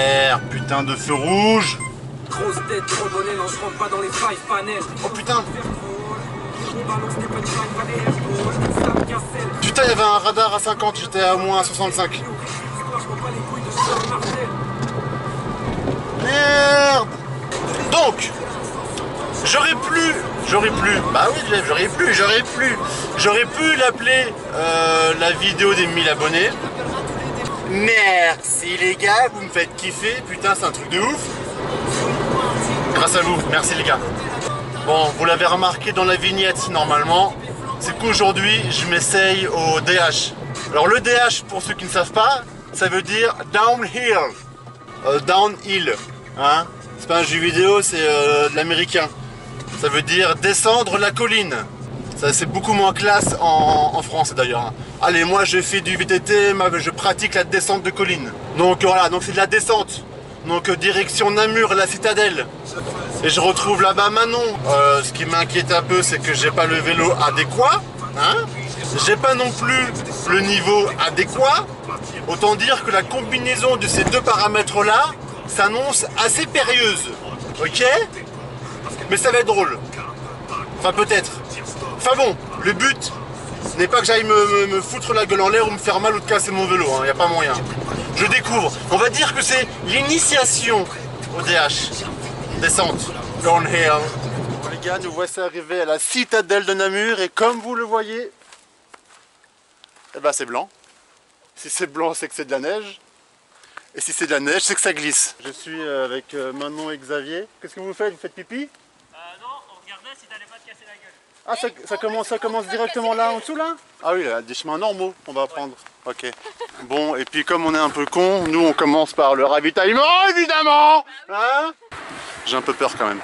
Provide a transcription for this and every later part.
Merde, putain de feu rouge. Grosse tête, trop bonnet, non, je rentre pas dans les five panels. Oh putain. Putain, il y avait un radar à 50, j'étais à moins 65. Merde. Donc, j'aurais pu l'appeler la vidéo des 1000 abonnés. Merci les gars, vous me faites kiffer, putain c'est un truc de ouf. Grâce à vous, merci les gars. Bon, vous l'avez remarqué dans la vignette normalement, c'est qu'aujourd'hui je m'essaye au DH. Alors le DH, pour ceux qui ne savent pas, ça veut dire downhill. Downhill, hein. C'est pas un jeu vidéo, c'est de l'américain. Ça veut dire descendre la colline. Ça c'est beaucoup moins classe en France d'ailleurs. Allez, moi je fais du VTT, je pratique la descente de colline. Donc voilà, donc c'est de la descente. Donc direction Namur, la citadelle. Et je retrouve là-bas Manon. Ce qui m'inquiète un peu, c'est que j'ai pas le vélo adéquat. Hein, j'ai pas non plus le niveau adéquat. Autant dire que la combinaison de ces deux paramètres-là s'annonce assez périlleuse. Ok? Mais ça va être drôle. Enfin peut-être. Enfin bon, le but n'est pas que j'aille me foutre la gueule en l'air ou me faire mal ou de casser mon vélo, hein, y a pas moyen. Je découvre. On va dire que c'est l'initiation au DH. Descente, downhill. Les gars, nous voici arrivés à la citadelle de Namur et comme vous le voyez, eh ben c'est blanc. Si c'est blanc, c'est que c'est de la neige. Et si c'est de la neige, c'est que ça glisse. Je suis avec Manon et Xavier. Qu'est-ce que vous faites? Vous faites pipi? Non, on regardait si t'allais pas te casser la gueule. Ah, ça commence directement là en dessous là? Ah oui, là, des chemins normaux on va prendre. Ok. Bon, et puis comme on est un peu con, nous on commence par le ravitaillement évidemment. Hein? J'ai un peu peur quand même.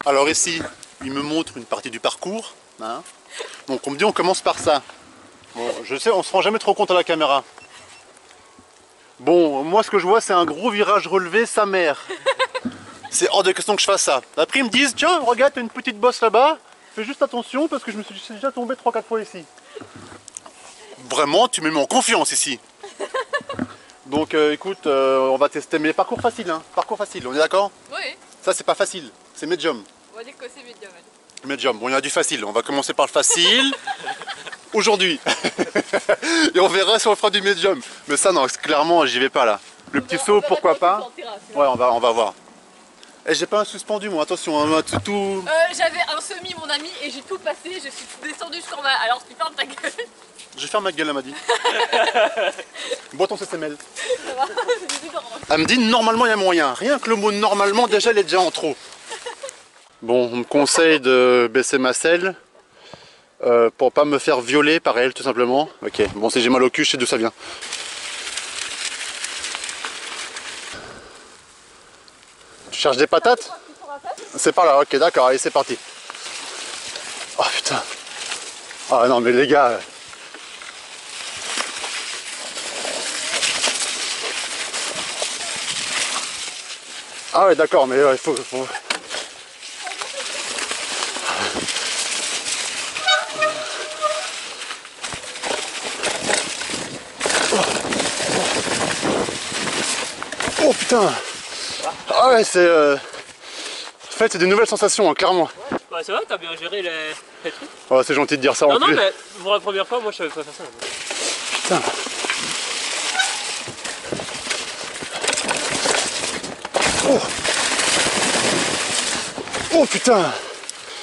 Alors ici, il me montre une partie du parcours. Hein? Donc on me dit on commence par ça. Bon, je sais, on se rend jamais trop compte à la caméra. Bon, moi ce que je vois c'est un gros virage relevé, sa mère. C'est hors de question que je fasse ça. Après ils me disent, tiens regarde t'as une petite bosse là-bas, fais juste attention parce que je me suis déjà tombé 3-4 fois ici. Vraiment tu me mets en confiance ici. Donc écoute, on va tester, mais parcours facile hein, parcours facile, on est d'accord? Oui. Ça c'est pas facile, c'est medium. On va dire que c'est médium. Medium, bon il y a du facile, on va commencer par le facile. Aujourd'hui. Et on verra si on fera du médium. Mais ça non, clairement j'y vais pas là. Le petit saut pourquoi pas. Ouais on va voir. Et j'ai pas un suspendu moi, attention, hein, tout... J'avais un semi mon ami et j'ai tout passé, je suis descendu jusqu'en bas. Alors tu fermes ta gueule. Je vais faire ma gueule elle m'a dit. Bois ton CCML. Ça va, c'est différent. Elle me dit normalement il y a moyen. Rien que le mot normalement déjà il est déjà en trop. Bon, on me conseille de baisser ma selle. Pour pas me faire violer par elle tout simplement. Ok, bon si j'ai mal au cul, je sais d'où ça vient. Tu cherches des patates? C'est par là, ok d'accord, allez c'est parti. Oh putain. Ah non mais les gars. Ah ouais d'accord, mais il faut... Oh putain. Ah ouais c'est... En fait c'est des nouvelles sensations hein, clairement. Bah ça va, t'as bien géré les trucs. Oh c'est gentil de dire ça en plus. Non mais pour la première fois moi je savais pas faire ça. Putain. Oh. Oh putain.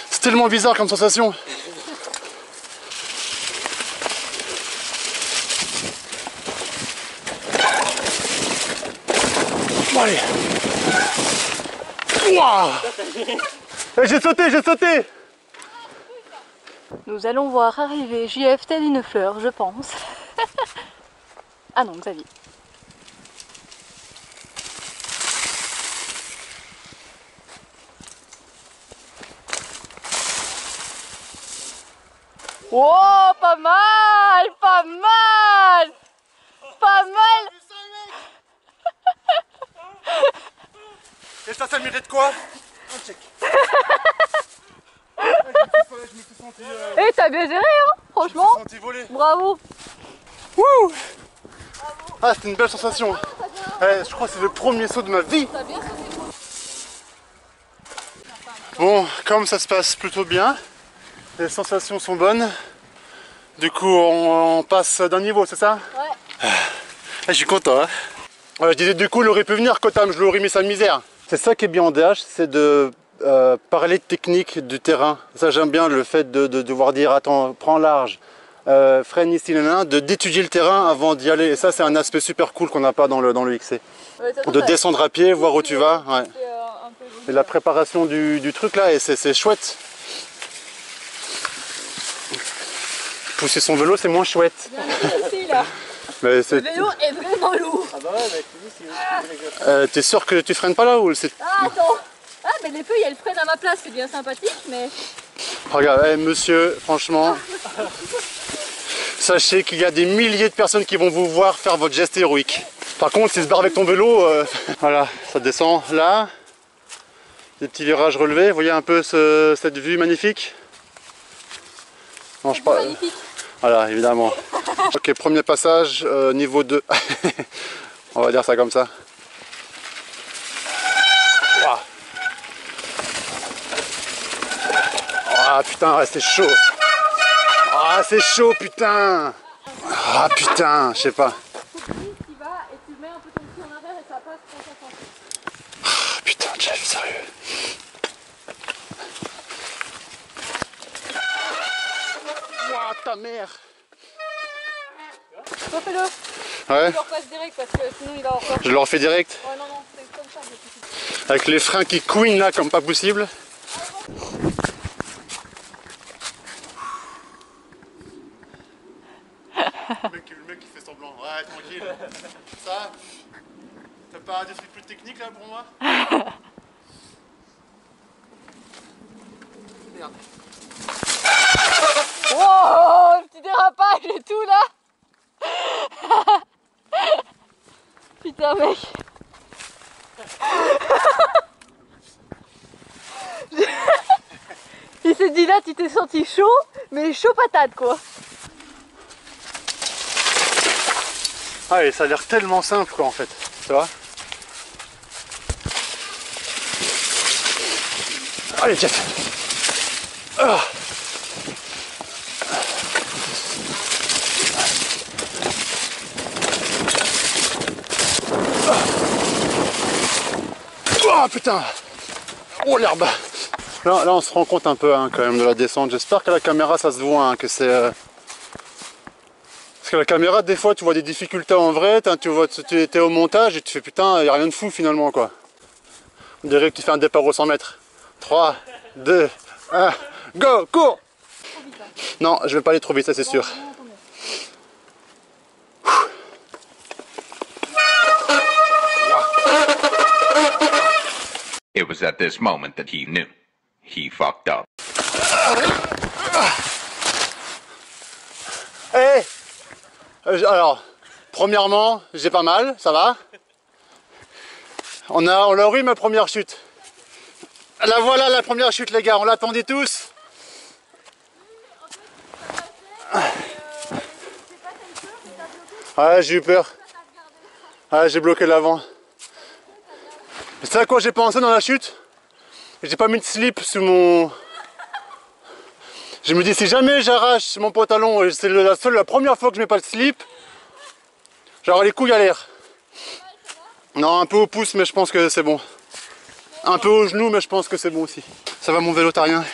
C'est tellement bizarre comme sensation. Bon allez. Wow. J'ai sauté. Nous allons voir arriver JF telle une fleur, je pense. Ah non, Xavier. Oh, pas mal, pas mal, pas mal. Et ça mérite quoi? Un check. Je me suis senti... Eh, t'as bien géré, hein? franchement, Je me suis senti voler. bravo. Wouh! Ah, c'était une belle sensation. Ouais, je crois que c'est le premier saut de ma vie. T'as bien sauté. Bon, comme ça se passe plutôt bien, les sensations sont bonnes. Du coup, on passe d'un niveau, c'est ça? Ouais. Ah, je suis content. Hein, je disais, du coup, il aurait pu venir, Kotam, je lui aurais mis sa misère. C'est ça qui est bien en DH, c'est de parler de technique du terrain. Ça, j'aime bien le fait de devoir dire, attends, prends large. Freine ici, d'étudier le terrain avant d'y aller. Et ça, c'est un aspect super cool qu'on n'a pas dans le XC. Ouais, De descendre à pied, voir où tu vas. Ouais. Et la préparation du truc là, et c'est chouette. Pousser son vélo, c'est moins chouette. Ici, là. Mais Le vélo est vraiment lourd. Ah bah ouais, mais tu dis, c'est t'es sûr que tu freines pas là ou c'est... Ah, attends. Ah, mais les feuilles, elles freinent à ma place, c'est bien sympathique, mais... Regarde, monsieur, franchement, sachez qu'il y a des milliers de personnes qui vont vous voir faire votre geste héroïque. Par contre, si tu te barres avec ton vélo, voilà, ça descend là. Des petits virages relevés, vous voyez un peu cette vue magnifique? Non, je parle... Magnifique. Voilà, évidemment. Ok, premier passage, niveau 2. On va dire ça comme ça. Ouah. Ah putain, ouais, c'est chaud. Ah, c'est chaud, putain. Ah putain, je sais pas. Tu vas et tu mets un peu ton pied en arrière et ça passe quand ça passe. Ah putain, Jeff, sérieux. Ouah, ta mère. Refais-le. Ouais, Tu le repasses direct parce que sinon il va encore. je le refais direct. Ouais, non, non, c'est comme ça. Avec les freins qui couinent là comme pas possible. Le mec qui fait semblant. Ouais, tranquille. Ça, t'as pas des trucs plus techniques là pour moi? Merde. Oh, petit dérapage et tout là. Putain, mec. Il s'est dit là, tu t'es senti chaud, mais chaud patate quoi. Ah, et ça a l'air tellement simple quoi en fait, tu vois. Allez, Jeff. Ah. Oh putain. Oh l'herbe. Là on se rend compte un peu hein, quand même de la descente. J'espère qu'à la caméra ça se voit hein, que c'est... Parce que la caméra des fois tu vois des difficultés en vrai, tu es au montage et tu fais putain, y a rien de fou finalement quoi. On dirait que tu fais un départ au 100 mètres. 3, 2, 1, go, cours. Non, je vais pas aller trop vite, ça c'est sûr. It was at this moment that he knew. He fucked up. Hey, alors, premièrement, j'ai pas mal, ça va. On a eu ma première chute. La voilà la première chute les gars, on l'attendait tous. Ouais, j'ai eu peur. Ouais, j'ai bloqué l'avant. C'est à quoi j'ai pensé dans la chute? J'ai pas mis de slip sous mon... Je me dis si jamais j'arrache mon pantalon, c'est la première fois que je mets pas de slip, j'aurai les couilles à l'air. Non, un peu au pouce mais je pense que c'est bon. Un peu au genou mais je pense que c'est bon aussi. Ça va mon vélo, t'as rien?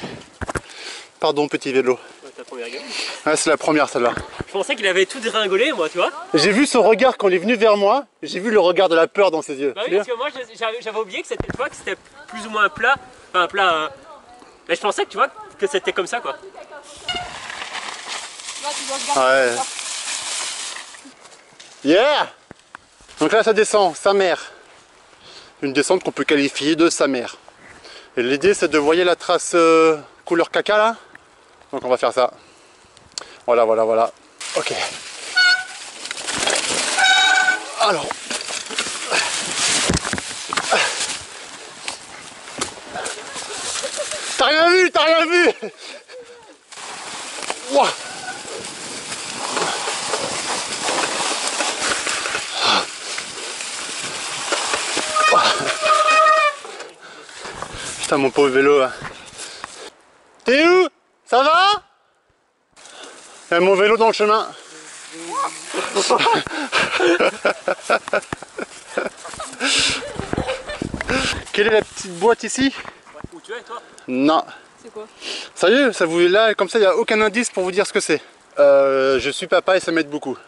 Pardon petit vélo. Ouais, ta première gueule. Ouais, c'est la première celle-là. Je pensais qu'il avait tout dégringolé, moi, tu vois. J'ai vu son regard quand il est venu vers moi, j'ai vu le regard de la peur dans ses yeux. Bah oui, parce que moi, j'avais oublié que c'était, tu vois, que c'était plus ou moins plat. Enfin, plat. Mais je pensais que, tu vois, que c'était comme ça, quoi. Là, tu dois regarder. Ouais. Yeah. Donc là ça descend, sa mère. Une descente qu'on peut qualifier de sa mère. Et l'idée c'est de voir la trace couleur caca là. Donc on va faire ça. Voilà, voilà, voilà. Ok. Alors. T'as rien vu, t'as rien vu. Ouah. Putain, mon pauvre vélo là. T'es où? Ça va? Il y a mon vélo dans le chemin. Quelle est la petite boîte ici? Où tu es toi? Non. C'est quoi? Sérieux, ça vous là comme ça, il n'y a aucun indice pour vous dire ce que c'est. Je suis papa et ça m'aide beaucoup.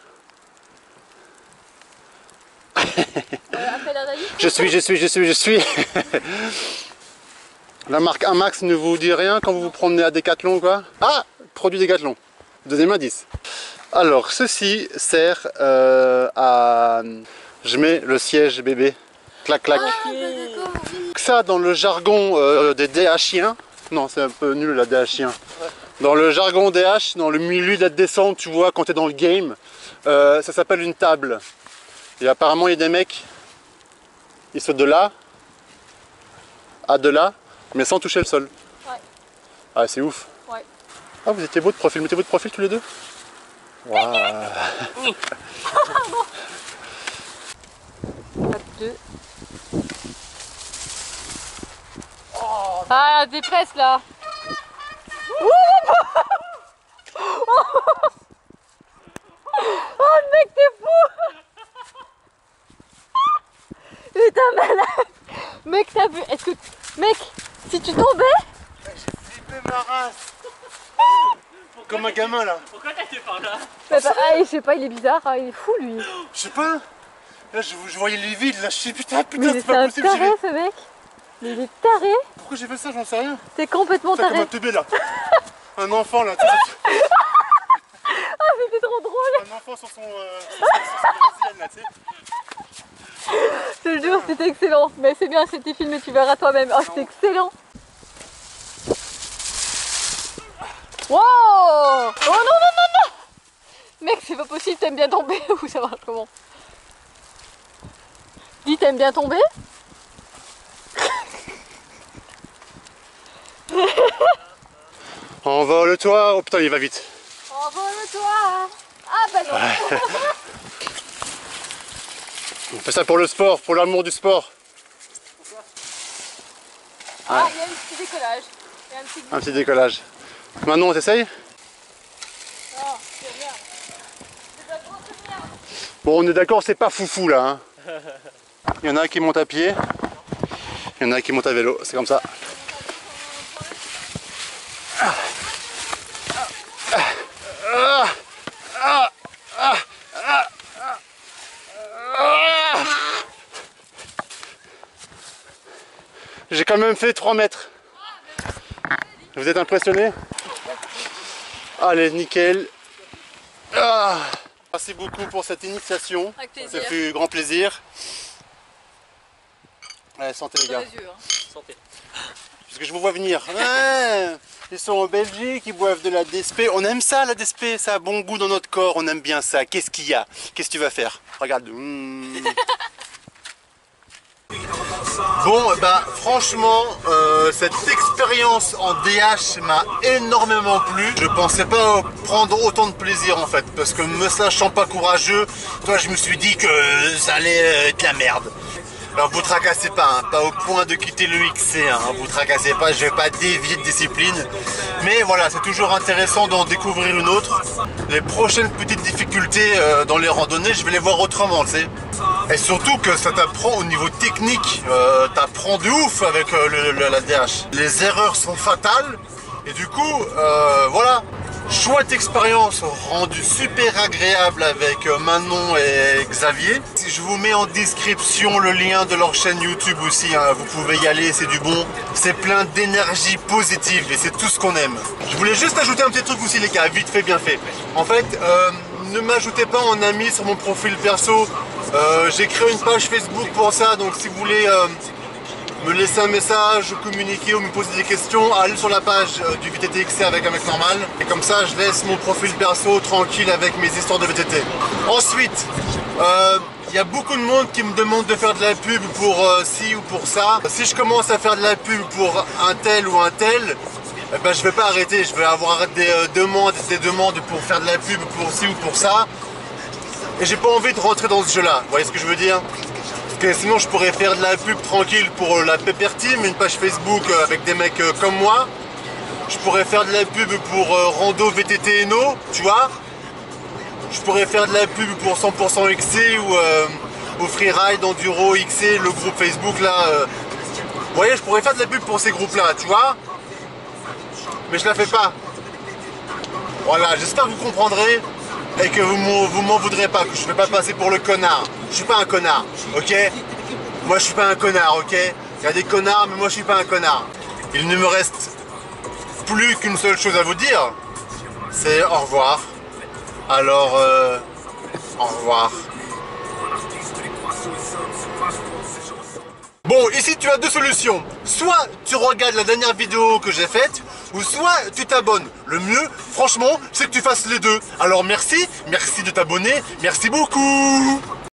Appel à David. Je suis. La marque Amax ne vous dit rien quand vous vous promenez à Decathlon quoi? Ah, produit Decathlon. Deuxième indice. Alors, ceci sert à... Je mets le siège bébé. Clac, clac. Ça, dans le jargon des DHiens. Non, c'est un peu nul la DHien. Dans le jargon DH, dans le milieu de la descente, tu vois, quand tu es dans le game, ça s'appelle une table. Et apparemment, il y a des mecs, ils sautent de là à de là, mais sans toucher le sol. Ouais. Ah, c'est ouf. Ouais. Ah, vous étiez beaux de profil. Mettez-vous de profil tous les deux. Waouh. 2. Ah, t'es presque là. Oh le mec, t'es fou. Putain malade. Mec, t'as vu? Est-ce que... Mec, si tu tombais... J'ai flippé ma race. Comme un gamin là. Pourquoi t'as été par là? Ah, je sais pas, il est bizarre, hein, il est fou lui. Je sais pas. Là, je voyais les vides. Là, je sais putain, Mais c'est c'est pas un possible. taré ce mec. Mais il est taré. Pourquoi j'ai fait ça? J'en sais rien. C'est complètement C'est comme taré. un teubé là. Un enfant là. Ah, c'était trop drôle. Un enfant sur son brésilienne là, tu sais. Je te jure, c'était excellent. Mais c'est bien, c'était filmé, tu verras toi-même. Oh, c'était excellent. Wow. Oh non, non, non, non. Mec, c'est pas possible, t'aimes bien tomber ou ça marche comment? Dis, t'aimes bien tomber? Envole-toi. Oh putain, il va vite. Envole-toi. Ah bah non. On fait ça pour le sport, pour l'amour du sport. Ah, il y a un petit décollage. Il y a un petit... Un petit décollage. Manon, t'essayes? Oh, c'est bien. Bon, on est d'accord, c'est pas foufou là. Hein. Il y en a qui montent à pied, il y en a qui montent à vélo, c'est comme ça. J'ai quand même fait 3 mètres. Vous êtes impressionné? Allez, nickel. Merci beaucoup pour cette initiation. Avec plaisir. Ça fait grand plaisir. Allez, santé les gars. Santé. Parce que je vous vois venir. Ouais, ils sont en Belgique, ils boivent de la DSP. On aime ça, la DSP, ça a bon goût dans notre corps, on aime bien ça. Qu'est-ce qu'il y a? Qu'est-ce que tu vas faire? Regarde. Bon, bah franchement, cette expérience en DH m'a énormément plu. Je pensais pas prendre autant de plaisir en fait, parce que me sachant pas courageux, toi je me suis dit que ça allait être la merde. Alors vous tracassez pas, hein, pas au point de quitter le XC, hein, vous tracassez pas, je vais pas dévier de discipline. Mais voilà, c'est toujours intéressant d'en découvrir une autre. Les prochaines petites difficultés dans les randonnées, je vais les voir autrement, tu sais. Et surtout que ça t'apprend au niveau technique, t'apprends de ouf avec la DH. Les erreurs sont fatales et du coup, voilà. Chouette expérience rendue super agréable avec Manon et Xavier. Je vous mets en description le lien de leur chaîne YouTube aussi, hein. Vous pouvez y aller, c'est du bon. C'est plein d'énergie positive et c'est tout ce qu'on aime. Je voulais juste ajouter un petit truc aussi les gars, vite fait, bien fait. En fait, ne m'ajoutez pas en ami sur mon profil perso. J'ai créé une page Facebook pour ça, donc si vous voulez me laisser un message, communiquer ou me poser des questions, allez sur la page du VTT XC avec un mec normal. Et comme ça, je laisse mon profil perso tranquille avec mes histoires de VTT. Ensuite, il y a beaucoup de monde qui me demande de faire de la pub pour ci ou pour ça. Si je commence à faire de la pub pour un tel ou un tel, eh ben, je vais pas arrêter. Je vais avoir des demandes pour faire de la pub pour ci ou pour ça. Et j'ai pas envie de rentrer dans ce jeu-là. Vous voyez ce que je veux dire? que sinon je pourrais faire de la pub tranquille pour la Pepper Team, une page Facebook avec des mecs comme moi. Je pourrais faire de la pub pour Rando VTT Eno, tu vois. Je pourrais faire de la pub pour 100% XC ou Freeride, Enduro, XC, le groupe Facebook là. Vous voyez, je pourrais faire de la pub pour ces groupes là, tu vois. Mais je la fais pas. Voilà, j'espère que vous comprendrez et que vous m'en voudrez pas, que je ne vais pas passer pour le connard. Je suis pas un connard, ok? Moi je suis pas un connard, ok? Il y a des connards, mais moi je suis pas un connard. Il ne me reste plus qu'une seule chose à vous dire, c'est au revoir. Alors, au revoir. Bon, ici tu as deux solutions. Soit tu regardes la dernière vidéo que j'ai faite, ou soit tu t'abonnes. Le mieux, franchement, c'est que tu fasses les deux. Alors merci de t'abonner, merci beaucoup.